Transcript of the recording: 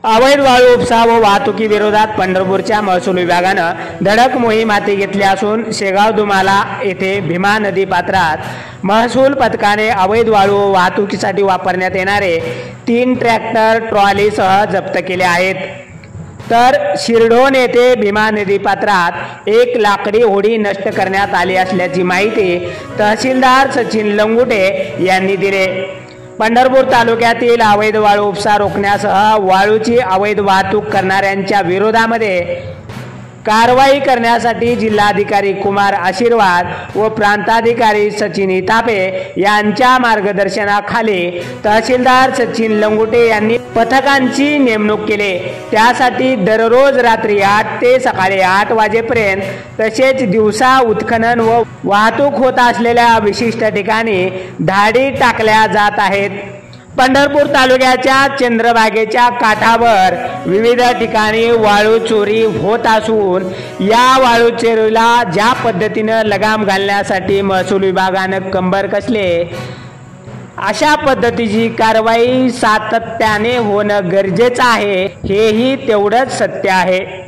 अवैध वाळू उपसा व वाहतुकीविरोधात पंढरपूरच्या महसूल विभागानं धडक मोहीम हाती घेतली असून शेगाव दुमाला येथे भीमा नदी पात्रात महसूल पथकाने अवैध वाळू वाहतुकीसाठी वापरण्यात येणारे 3 ट्रॅक्टर ट्रॉलीसह जप्त केले आहेत। तर शिरढोण येथे भीमा नदी पात्रात एक लाकडी होडी नष्ट करण्यात आली असल्याची माहिती तहसीलदार सचिन लंगुटे यांनी दिली। पंढरपूर तालुक्यातील अवैध वाळू उपसा रोखण्यासह वाळूची अवैध वाहतूक करणाऱ्यांच्या विरोधामध्ये कारवाई करण्यासाठी जिल्हाधिकारी कुमार आशीर्वाद व प्रांताधिकारी सचिन इतापे यांच्या मार्गदर्शनाखाली तहसीलदार सचिन लंगुटे यांनी पथकांची नेमणूक केली। त्यासाठी दररोज रात्री 8 ते सकाळी 8 वाजेपर्यंत तसेच दिवसा उत्खनन व वाहतूक होत असलेल्या विशिष्ट ठिकाणी धाडी टाकल्या जात आहेत। पंढरपूर तालुक्याच्या चंद्रभागेच्या काठावर विविध ठिकाणी वाळू चोरी होत असून या वाळू चोरीला ज्या पद्धतीने लगाम घालण्यासाठी महसूल विभागाने कंबर कसले अशा पद्धतीची कारवाई सातत्याने होणं गरजेचं आहे, हेही तेवढंच सत्य आहे।